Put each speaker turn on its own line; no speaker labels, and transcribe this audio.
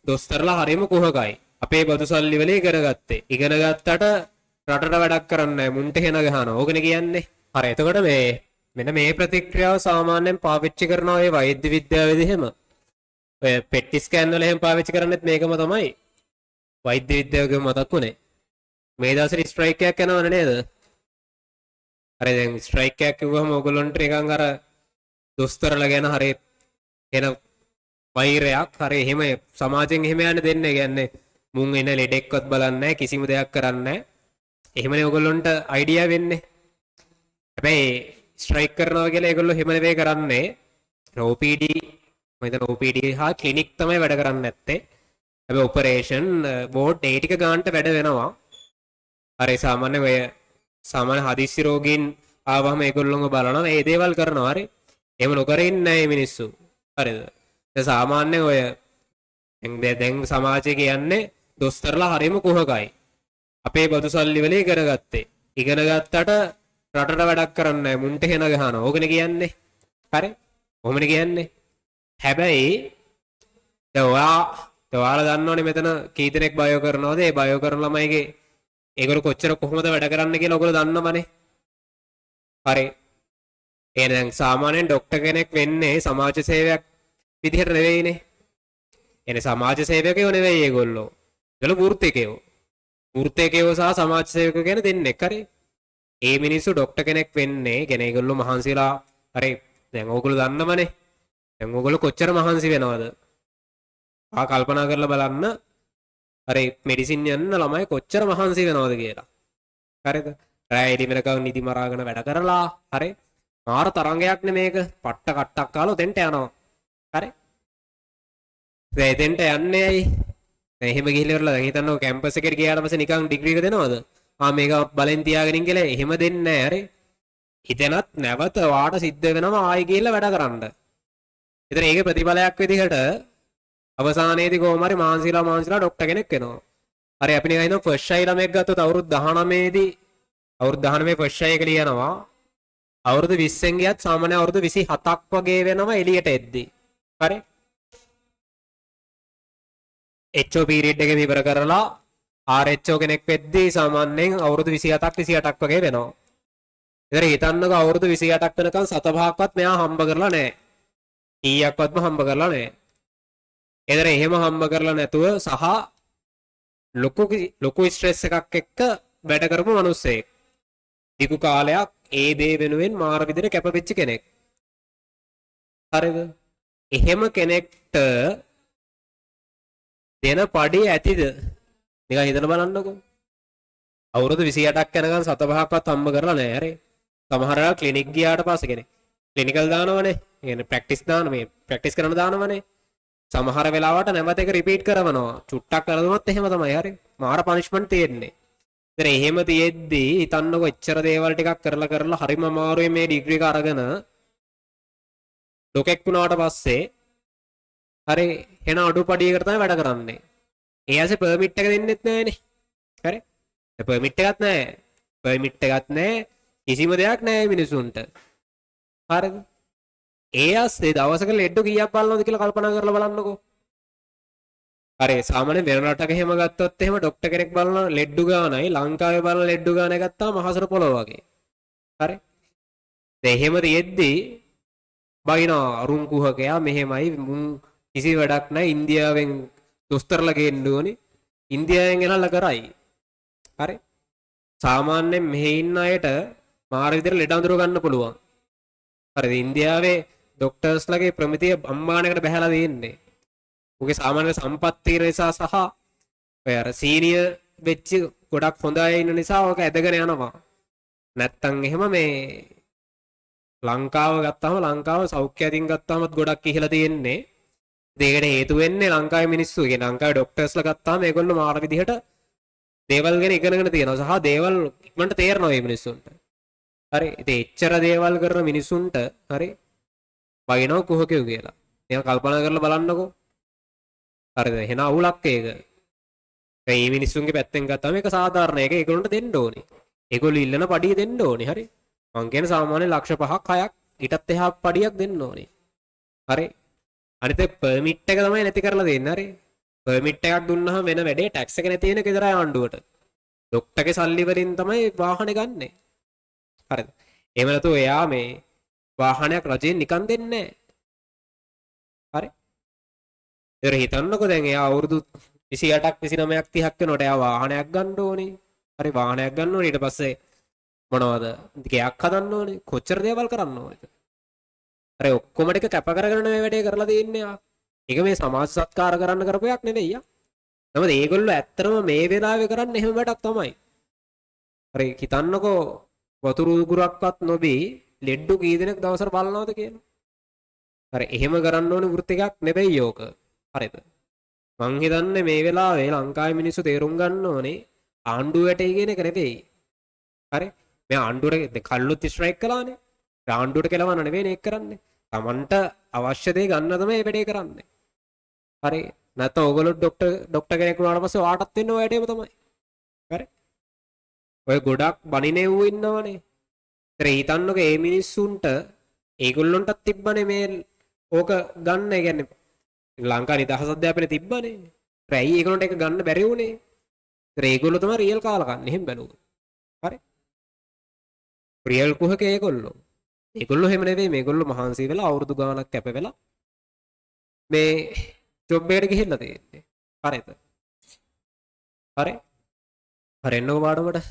දොස්තරලා හරියම කුහකයි. අපේ බදු සල්ලි වල ඉගෙන ගත්තේ. ඉගෙන ගත්තට රටට වැඩක් කරන්නේ නැහැ. මුන්ට හෙන ගහනවා. ඕකනේ කියන්නේ. හරි. එතකොට මෙන්න මේ ප්‍රතික්‍රියාව සාමාන්‍යයෙන් පාවිච්චි කරනවා ඒ වෛද්‍ය විද්‍යාවේදී එහෙම. ඔය පෙට්ටි ස්කෑන් වල එහෙම පාවිච්චි කරන්නේත් මේකම තමයි. වෛද්‍ය විද්‍යාවක මතක් වුණේ. මේ දවස්වල ස්ට්‍රයික් එකක් යනවනේ නේද? හරි දැන් ස්ට්‍රයික් එකක් කිව්වම ඕගොල්ලන්ට නිකන් අර දොස්තරලා ගැන හරි එන වෛරයක් හරි එහෙම සමාජයෙන් එහෙම යන්න දෙන්නේ. කියන්නේ මුන් එන ලෙඩෙක්වත් බලන්නේ නැහැ කිසිම දෙයක් කරන්නේ නැහැ. එහෙමනේ ඕගොල්ලන්ට අයිඩියා වෙන්නේ. හැබැයි ස්ට්‍රයික් කරනවා කියලා ඒගොල්ලෝ එහෙම නෙවෙයි කරන්නේ. OPD මම හිතන OPD හා ක්ලිනික් තමයි වැඩ කරන්නේ නැත්තේ. හැබැයි ඔපරේෂන් වෝඩ් ඒ ටික ගන්නට වැඩ වෙනවා. හරි සාමාන්‍ය හදිස්සි රෝගීන් ආවම ඒගොල්ලෝම බලනවා මේ දේවල් කරනවා. හරි එහෙම නොකර ඉන්නේ නැහැ මිනිස්සු. හරිද? ඒ සාමාන්‍ය ඔය දැන් සමාජය කියන්නේ දොස්තරලා හරියම කුහකයි. අපේ බදු සල්ලි වල ඉගෙන ගත්තේ. ඉගෙන ගත්තට රටට වැඩක් කරන්නේ නැහැ. මුන්ට හෙන ගහනවා. ඕකනේ කියන්නේ. හරි? කොහොමද කියන්නේ? හැබැයි දැන් ඔයාලා දන්නවනේ මෙතන කී දෙනෙක් බයෝ කරනවද? ඒ බයෝ කරන ළමයිගේ ඒගොල්ලෝ කොච්චර කොහොමද වැඩ කරන්න කියලා ඔයගොල්ලෝ දන්නවනේ. හරි. එහෙනම් සාමාන්‍යයෙන් ડોක්ටර් කෙනෙක් වෙන්නේ සමාජ සේවයක් විදිහට නෙවෙයිනේ. එනේ සමාජ සේවකයෝ නෙවෙයි ඒගොල්ලෝ. ඒගොල්ලෝ වෘත්තිකයෝ. වෘත්තිකයෝ සහ සමාජ සේවකයෝ කියන දෙන්නෙක්. හරි. ඒ මිනිස්සු ડોක්ටර් කෙනෙක් වෙන්නේ කියන ඒගොල්ලෝ මහන්සිලා හරි දැන් ඕගොල්ලෝ දන්නවනේ. දැන් ඕගොල්ලෝ කොච්චර මහන්සි වෙනවද? කල්පනා කරලා බලන්න. හරි මෙඩිසින් යන්න ළමයි කොච්චර මහන්සි වෙනවද කියලා. හරිද? රැය ඉදි වෙනකන් නිදි මරාගෙන වැඩ කරලා හරි මාර තරංගයක් නේ මේක. පට්ට කට්ටක් කාලා දෙන්ට යනවා. හරි. දැන් දෙන්ට යන්නේ ඇයි? දැන් එහෙම ගිහිල්ලා ඉවරලා දැන් හිතන්නකො කැම්පස් එකට ගියාට පස්සේ නිකන් ඩිග්‍රී එක දෙනවද? මේක බලෙන් තියාගෙන ඉන්න කියලා එහෙම දෙන්නේ නැහැ. හරි. හිතනත් නැවත වාට සිද්ධ වෙනවා ආයෙ ගිහිල්ලා වැඩ කරන්න. ඉතින් ඒකේ ප්‍රතිඵලයක් විදිහට අවසානයේදී කොහොම හරි මාන්සිලා ડોක්ටර් කෙනෙක් වෙනවා. හරි අපි නිකන් හිතමු ෆස්ට් ෂයි ළමෙක් ගත්තොත් අවුරුදු 19දී අවුරුදු 19 ෆස්ට් ෂයි එක ලියනවා. අවුරුදු 20න් ගියත් සාමාන්‍ය අවුරුදු 27ක් වගේ වෙනවා එළියට එද්දී. හරි. HO පීරියඩ් එක ඉවර කරලා RHO කෙනෙක් වෙද්දී සාමාන්‍යයෙන් අවුරුදු 27ක් 28ක් වගේ වෙනවා. ඉතින් හිතන්නකෝ අවුරුදු 28ක් වෙනකන් සතපහක්වත් මෙයා හම්බ කරලා නැහැ. ඊයක්වත්ම හම්බ කරලා නැහැ. එතන එහෙම හම්බ කරලා නැතුව සහ ලොකු ස්ට්‍රෙස් එකක් එක්ක වැඩ කරපු මිනිස්සෙක්. දීර්ඝ කාලයක් ඒ දේ වෙනුවෙන් මාර විදිහට කැපවෙච්ච කෙනෙක්. හරිද? එහෙම කෙනෙක්ට දෙන පඩිය ඇතිද? නිකන් හිතලා බලන්නකෝ. අවුරුදු 28ක් යනකම් සතපහක්වත් හම්බ කරලා නැහැ. හරි. සමහර අය ක්ලිනික් ගියාට පස්සේ කෙනෙක් ක්ලිනිකල් දානවනේ. කියන්නේ ප්‍රැක්ටිස් කරන දානවනේ. සමහර වෙලාවට නැවත එක රිපීට් කරනවා. චුට්ටක් කරදුනොත් එහෙම තමයි. හරි. මාර පනිෂ්මන්ට් තියෙන්නේ. ඉතින් එහෙම තියෙද්දී හිතන්නකො එච්චර දේවල් ටිකක් කරලා හරිම අමාරුවේ මේ ඩිග්‍රී එක අරගෙන ඩොකෙක් වුණාට පස්සේ හරි එන අඩුපඩියකට තමයි වැඩ කරන්නේ. ඒ ඇසේ පර්මිට් එක දෙන්නෙත් නැහනේ. හරි. ඒ පර්මිට් එකක් නැහැ. පර්මිට් එකක් නැහැ. කිසිම දෙයක් නැහැ මිනිසුන්ට. හරිද? ඒ ඇස්සේ දවසක ලෙඩ කීයක් බලනවද කියලා කල්පනා කරලා බලන්නකෝ. හරි සාමාන්‍ය වෙන රටක එහෙම ගත්තොත් එහෙම ડોක්ටර් කෙනෙක් බලන ලෙඩ ගානයි ලංකාවේ බලන ලෙඩ ගානයි ගත්තාම මහසර පොළොව වගේ. හරි. දැන් එහෙම තියෙද්දී බයිනා අරුන් කුහකයා මෙහෙමයි මුන් කිසි වැඩක් නැහැ ඉන්දියාවෙන් දොස්තරලා ගේන්න ඕනේ. ඉන්දියාවෙන් ගෙනල්ලා කරයි. හරි. සාමාන්‍යයෙන් මෙහි ඉන්න අයට මාර විදිහට ලෙඩ අඳුර ගන්න පුළුවන්. හරිද? ඉන්දියාවේ ડોක්ටර්ස්ලාගේ ප්‍රමිතිය අම්මානකට බහැලා තියෙන්නේ. උගේ සාමාන්‍ය සම්පත්තිය නිසා සහ ඔය අර සීනියර් වෙච්ච ගොඩක් හොඳ අය ඉන්න නිසා ඔක ඇදගෙන යනවා. නැත්තම් එහෙම මේ ලංකාව ගත්තාම ලංකාව සෞඛ්‍ය අතින් ගත්තාමත් ගොඩක් ඉහළ තියෙන්නේ. ඒකට හේතු වෙන්නේ ලංකාවේ මිනිස්සු. ඒ කියන්නේ ලංකාවේ ડોක්ටර්ස්ලා ගත්තාම ඒගොල්ලෝ මාර විදිහට දේවල් ගැන ඉගෙනගෙන තියෙනවා. සහ දේවල් ඉක්මනට තේරෙනවා මේ මිනිස්සුන්ට. හරි. ඉතින් එච්චර දේවල් කරන මිනිස්සුන්ට හරි වයින්ව කුහකයෝ කියලා. මේක කල්පනා කරලා බලන්නකෝ. හරිද? එහෙනම් අවුලක් ඒක. මේ මිනිස්සුන්ගේ පැත්තෙන් ගත්තාම මේක සාධාරණ එක ඒගොල්ලන්ට දෙන්න ඕනේ. ඒගොල්ලෝ ඉල්ලන පඩිය දෙන්න ඕනේ. හරි. මං කියන්නේ සාමාන්‍ය ලක්ෂ 5ක් 6ක් ඊටත් එහා පඩියක් දෙන්න ඕනේ. හරි. අනිත් පර්මිට් එක තමයි නැති කරලා දෙන්නේ. හරි. පර්මිට් එකක් දුන්නාම වෙන වැඩේ ටැක්ස් එක නැති වෙන එක විතරයි ආණ්ඩුවට. ડોක්ටර්ගේ සල්ලි වලින් තමයි වාහනේ ගන්නෙ. හරිද? එහෙම නැතුව එයා මේ වාහනයක් රජයෙන් නිකන් දෙන්නේ නැහැ. හරි? ඒතර හිතන්නකෝ දැන් එයා අවුරුදු 28ක් 29ක් 30ක් වෙනකොට එයා වාහනයක් ගන්න ඕනේ. හරි වාහනයක් ගන්න ඕනේ ඊට පස්සේ මොනවද? ගෙයක් හදන්න ඕනේ. කොච්චර දේවල් කරන්න ඕනේද? අර ඔක්කොම ටික කැප කරගෙන මේ වැඩේ කරලා තියෙන්නේ යා. ඒක මේ සමාජ සත්කාර කරන්න කරපු එකක් නෙවෙයි යා. නමුත් ඒගොල්ලෝ ඇත්තටම මේ වෙලාවේ කරන්නේ එහෙම වැඩක් තමයි. හරි හිතන්නකෝ වතුරු උගුරක්වත් නොබී ලෙඩ්ඩු කී දෙනෙක් දවසට බලනවද කියලා. හරි එහෙම කරන්න ඕනේ වෘත්තියක් නෙවෙයි යෝක. හරිද? මං හිතන්නේ මේ වෙලාවේ ලංකාවේ මිනිස්සු තේරුම් ගන්න ඕනේ ආණ්ඩුව වැටේ කියන එක නෙවෙයි. හරි? මේ ආණ්ඩුවට කල්ලුත් ස්ට්‍රයික් කළානේ. ආණ්ඩුවට කෙලවන්න නෙවෙයි මේක කරන්නේ. Tamanට අවශ්‍ය දේ ගන්න තමයි මේ වැඩේ කරන්නේ. හරි? නැත්නම් ඕගොල්ලෝ ડોක්ටර් කෙනෙක් වුණාට පස්සේ ඔයාටත් වෙන්න ඔය වැඩේම තමයි. හරි? ඔය ගොඩක් බණිනෙව්ව ඉන්නවනේ. ඒතර හිතන්නකෝ මේ මිනිස්සුන්ට ඒගොල්ලොන්ටත් තිබ්බනේ මේ ඕක ගන්න. ඒ කියන්නේ ලංකා නිදහස් අධ්‍යාපනයේ තිබ්බනේ. ඒයි ඒගොල්ලන්ට ඒක ගන්න බැරි වුණේ. ඒතර ඒගොල්ලෝ තමයි රියල් කාලා ගන්න. එහෙම බැලුවොත්. හරි? රියල් කුහක ඒගොල්ලෝ. ඒගොල්ලෝ එහෙම නෙවෙයි මේගොල්ලෝ මහන්සි වෙලා අවුරුදු ගාණක් කැප වෙලා මේ ජොබ් එකට ගිහිල්ලා තියෙන්නේ. හරිද? හරි? හරි එන්නකෝ පාඩමට.